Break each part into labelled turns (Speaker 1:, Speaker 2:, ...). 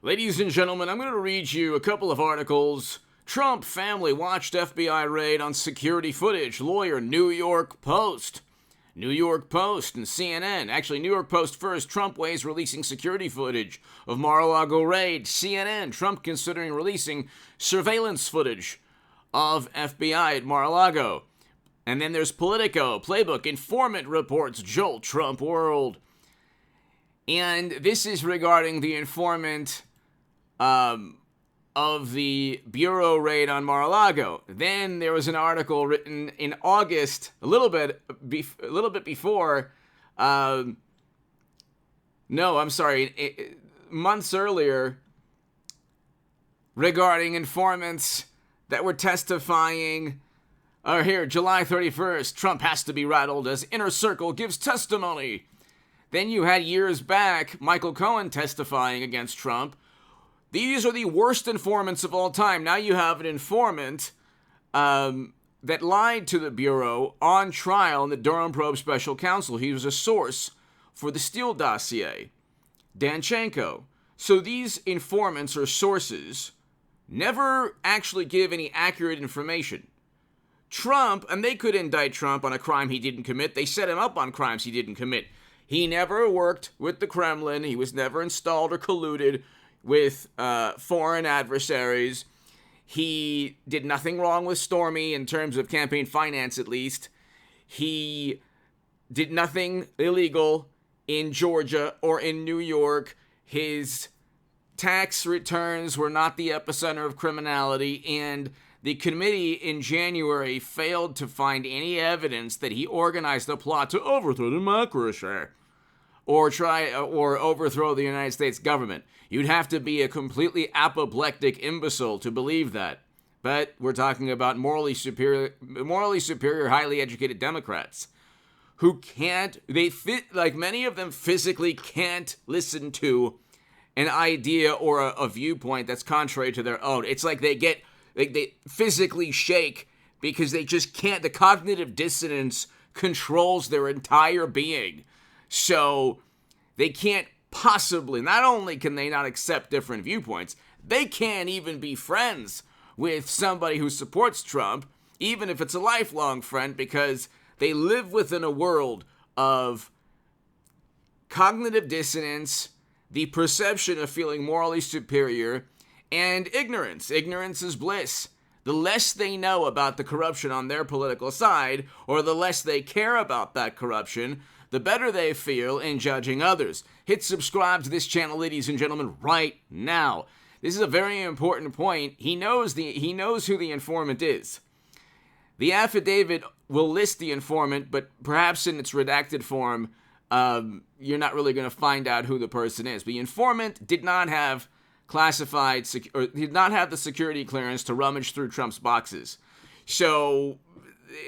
Speaker 1: Ladies and gentlemen, I'm going to read you a couple of articles. Trump family watched FBI raid on security footage. Lawyer, New York Post. New York Post and CNN. Actually, New York Post first. Trump weighs releasing security footage of Mar-a-Lago raid. CNN. Trump considering releasing surveillance footage of FBI at Mar-a-Lago. And then there's Politico. Playbook. Informant reports jolt Trump world. And this is regarding the informant of the Bureau raid on Mar-a-Lago. Then there was an article written in August, a little bit before. Months earlier, regarding informants that were testifying. Here, July 31st, Trump has to be rattled as Inner Circle gives testimony. Then you had years back Michael Cohen testifying against Trump. These are the worst informants of all time. Now you have an informant that lied to the Bureau on trial in the Durham Probe Special Counsel. He was a source for the Steele dossier, Danchenko. So these informants or sources never actually give any accurate information. Trump, and they could indict Trump on a crime he didn't commit. They set him up on crimes he didn't commit. He never worked with the Kremlin. He was never installed or colluded with foreign adversaries. He did nothing wrong with Stormy in terms of campaign finance, at least. He did nothing illegal in Georgia or in New York. His tax returns were not the epicenter of criminality, and the committee in January failed to find any evidence that he organized a plot to overthrow democracy or overthrow the United States government. You'd have to be a completely apoplectic imbecile to believe that. But we're talking about morally superior, highly educated Democrats who many of them physically can't listen to an idea or a viewpoint that's contrary to their own. It's like they physically shake because they just can't. The cognitive dissonance controls their entire being. So they can't possibly, not only can they not accept different viewpoints, they can't even be friends with somebody who supports Trump, even if it's a lifelong friend, because they live within a world of cognitive dissonance, the perception of feeling morally superior, and ignorance. Ignorance is bliss. The less they know about the corruption on their political side, or the less they care about that corruption, the better they feel in judging others. Hit subscribe to this channel, ladies and gentlemen, right now. This is a very important point. He knows who the informant is. The affidavit will list the informant, but perhaps in its redacted form, you're not really going to find out who the person is. The informant did not have did not have the security clearance to rummage through Trump's boxes. So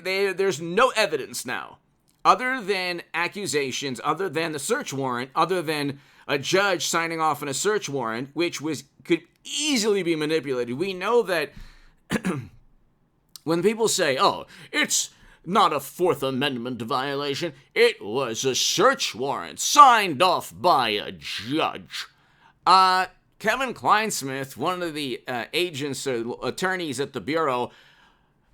Speaker 1: there's no evidence now, other than accusations, other than the search warrant, other than a judge signing off on a search warrant, which could easily be manipulated. We know that when people say, oh, it's not a Fourth Amendment violation, it was a search warrant signed off by a judge. Kevin Kleinsmith, one of the agents or attorneys at the Bureau,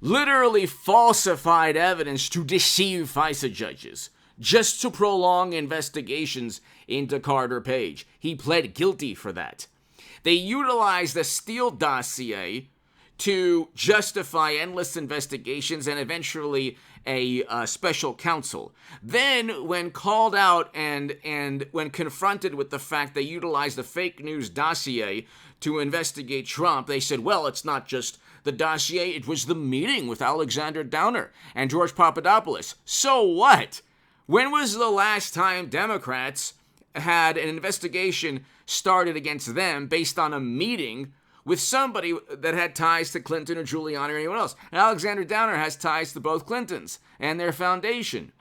Speaker 1: literally falsified evidence to deceive FISA judges, just to prolong investigations into Carter Page. He pled guilty for that. They utilized the Steele dossier to justify endless investigations and eventually a special counsel. Then, when called out and when confronted with the fact they utilized the fake news dossier to investigate Trump, they said, well, it's not just the dossier, it was the meeting with Alexander Downer and George Papadopoulos. So what? When was the last time Democrats had an investigation started against them based on a meeting with somebody that had ties to Clinton or Giuliani or anyone else? And Alexander Downer has ties to both Clintons and their foundation.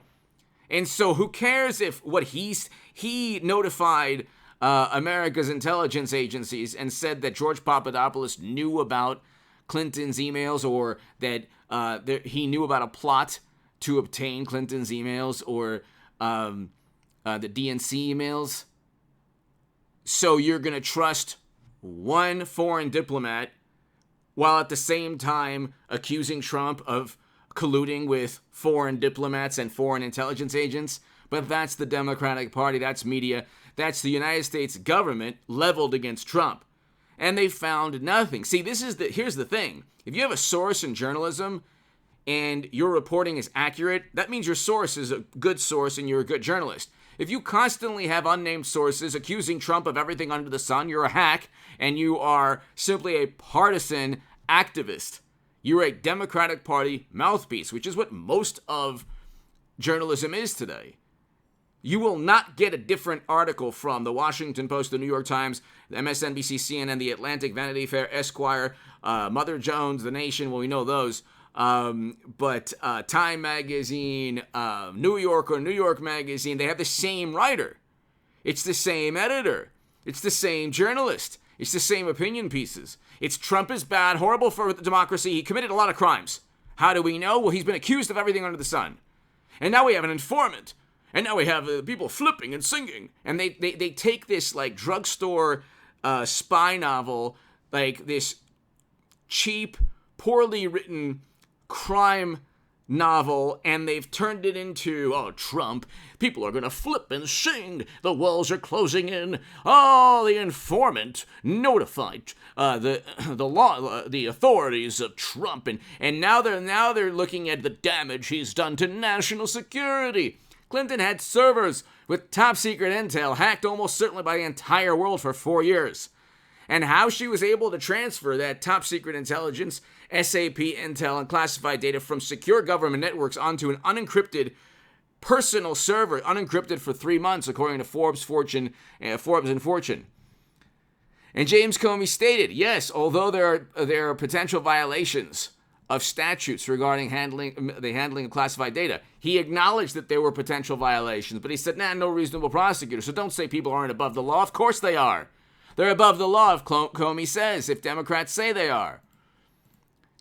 Speaker 1: And so who cares if what he notified America's intelligence agencies and said that George Papadopoulos knew about Clinton's emails, or that he knew about a plot to obtain Clinton's emails, or the DNC emails. So you're going to trust one foreign diplomat, while at the same time accusing Trump of colluding with foreign diplomats and foreign intelligence agents. But that's the Democratic Party, that's media, that's the United States government leveled against Trump. And they found nothing. See, here's the thing. If you have a source in journalism and your reporting is accurate, that means your source is a good source and you're a good journalist. If you constantly have unnamed sources accusing Trump of everything under the sun, you're a hack and you are simply a partisan activist. You're a Democratic Party mouthpiece, which is what most of journalism is today. You will not get a different article from the Washington Post, the New York Times, the MSNBC, CNN, the Atlantic, Vanity Fair, Esquire, Mother Jones, The Nation. Well, we know those. But Time Magazine, New Yorker, New York Magazine, they have the same writer. It's the same editor. It's the same journalist. It's the same opinion pieces. It's Trump is bad, horrible for democracy. He committed a lot of crimes. How do we know? Well, he's been accused of everything under the sun. And now we have an informant. And now we have people flipping and singing. And they take this like drugstore spy novel, like this cheap, poorly written crime novel, and they've turned it into, oh, Trump, people are going to flip and sing, the walls are closing in, oh, the informant notified the authorities of Trump, and now they're looking at the damage he's done to national security. Clinton had servers with top secret intel hacked almost certainly by the entire world for 4 years. And how she was able to transfer that top secret intelligence, SAP intel, and classified data from secure government networks onto an unencrypted personal server, unencrypted for 3 months, according to Forbes and Fortune. And James Comey stated, yes, although there are potential violations of statutes regarding the handling of classified data, he acknowledged that there were potential violations, but he said, no reasonable prosecutor. So don't say people aren't above the law. Of course they are. They're above the law, if Comey says, if Democrats say they are.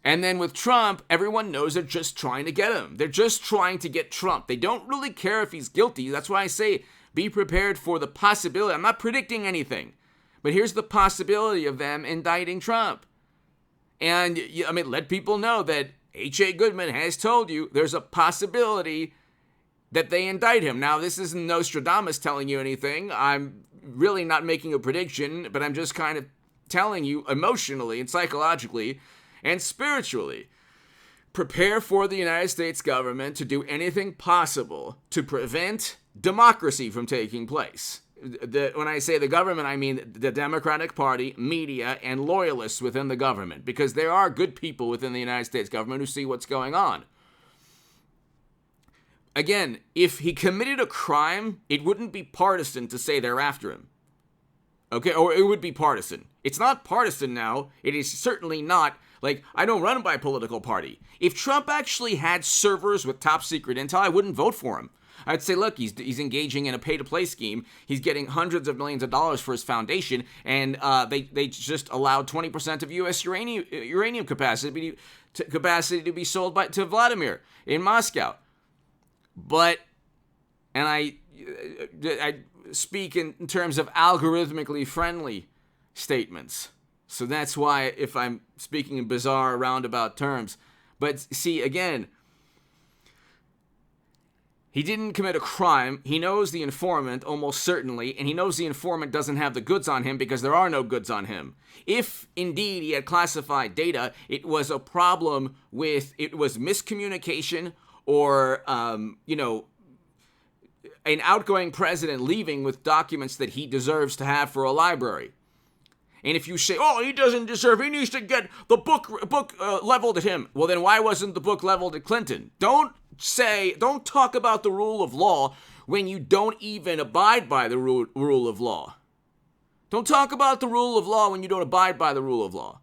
Speaker 1: And then with Trump, everyone knows they're just trying to get him. They're just trying to get Trump. They don't really care if he's guilty. That's why I say be prepared for the possibility. I'm not predicting anything, but here's the possibility of them indicting Trump. And, let people know that H.A. Goodman has told you there's a possibility that they indict him. Now, this isn't Nostradamus telling you anything. I'm really not making a prediction, but I'm just kind of telling you emotionally and psychologically and spiritually. Prepare for the United States government to do anything possible to prevent democracy from taking place. When I say the government, I mean the Democratic Party, media, and loyalists within the government, because there are good people within the United States government who see what's going on. Again, if he committed a crime, it wouldn't be partisan to say they're after him. Okay, or it would be partisan. It's not partisan now. It is certainly not, I don't run by political party. If Trump actually had servers with top secret intel, I wouldn't vote for him. I'd say, look, he's engaging in a pay-to-play scheme. He's getting hundreds of millions of dollars for his foundation, and they just allowed 20% of U.S. uranium capacity to be sold to Vladimir in Moscow. But, and I speak in terms of algorithmically friendly statements. So that's why if I'm speaking in bizarre roundabout terms. But see, again, he didn't commit a crime. He knows the informant almost certainly, and he knows the informant doesn't have the goods on him because there are no goods on him. If indeed he had classified data, it was a problem it was miscommunication or, an outgoing president leaving with documents that he deserves to have for a library. And if you say, oh, he doesn't deserve, he needs to get the book leveled at him. Well, then why wasn't the book leveled at Clinton? Don't talk about the rule of law when you don't even abide by the rule of law. Don't talk about the rule of law when you don't abide by the rule of law.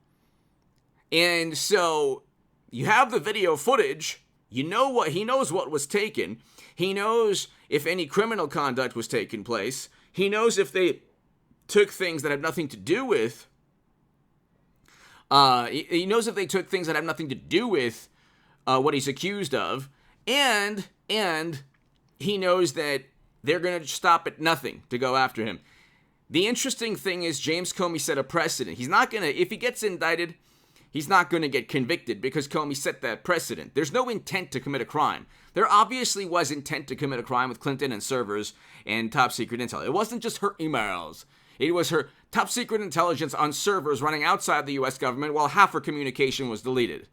Speaker 1: And so you have the video footage. He knows what was taken. He knows if any criminal conduct was taking place. He knows if they took things that have nothing to do with what he's accused of. And he knows that they're going to stop at nothing to go after him. The interesting thing is James Comey set a precedent. He's not going to, if he gets indicted, he's not going to get convicted because Comey set that precedent. There's no intent to commit a crime. There obviously was intent to commit a crime with Clinton and servers and top secret intel. It wasn't just her emails. It was her top secret intelligence on servers running outside the U.S. government while half her communication was deleted.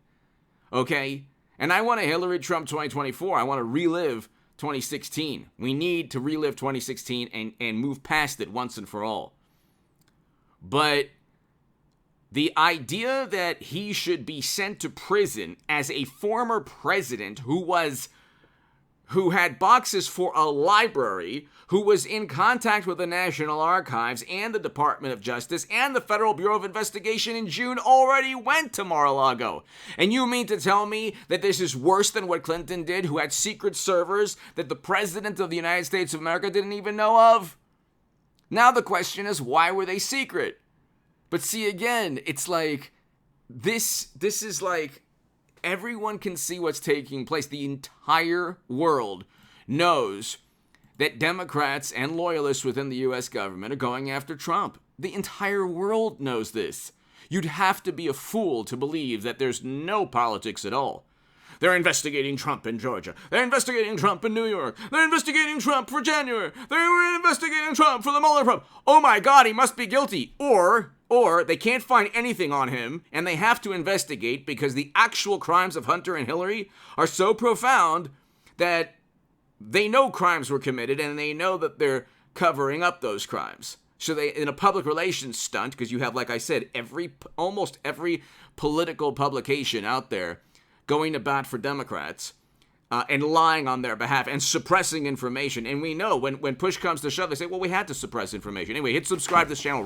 Speaker 1: Okay? And I want a Hillary Trump 2024. I want to relive 2016. We need to relive 2016 and move past it once and for all. But the idea that he should be sent to prison as a former president who had boxes for a library, who was in contact with the National Archives and the Department of Justice and the Federal Bureau of Investigation in June already went to Mar-a-Lago. And you mean to tell me that this is worse than what Clinton did, who had secret servers that the President of the United States of America didn't even know of? Now the question is, why were they secret? But see, again, it's like, this is like, everyone can see what's taking place. The entire world knows that Democrats and loyalists within the U.S. government are going after Trump. The entire world knows this. You'd have to be a fool to believe that there's no politics at all. They're investigating Trump in Georgia. They're investigating Trump in New York. They're investigating Trump for January. They're investigating Trump for the Mueller probe. Oh my God, he must be guilty. Or they can't find anything on him, and they have to investigate because the actual crimes of Hunter and Hillary are so profound that they know crimes were committed, and they know that they're covering up those crimes. So they, in a public relations stunt, because you have, like I said, almost every political publication out there going to bat for Democrats and lying on their behalf and suppressing information. And we know when push comes to shove, they say, well, we had to suppress information. Anyway, hit subscribe to this channel.